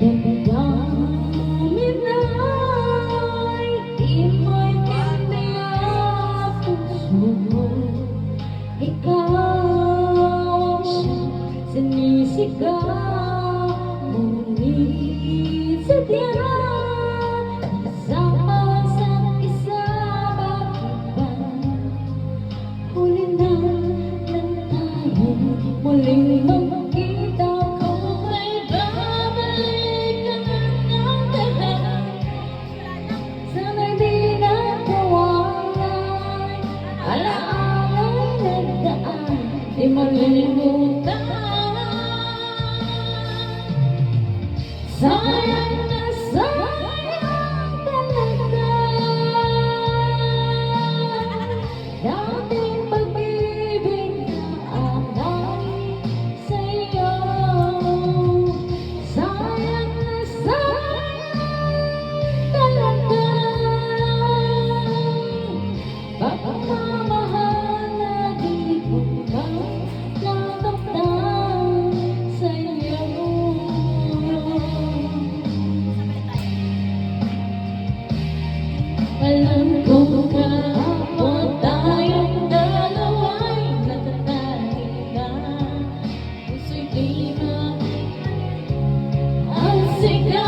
damdamin ay di maintindihan puso mo. Ikaw ang siyang sinisigaw, ngunit sadya isama sa isa. Bakit ba huli na lang tayo muling magkita? Kung may babalik ka ng lahat, sana'y di na kawalan. Alaala'y nagdaan, di malilimutan. Sayang na sayang talaga dating pag-ibig na aking sa'yo. Sayang na sayang talaga pagmamahal na di ko pa natamtam sa'yo. Alam ko kahapon tayong dalawa'y natatanging na puso'y di ang sigaw.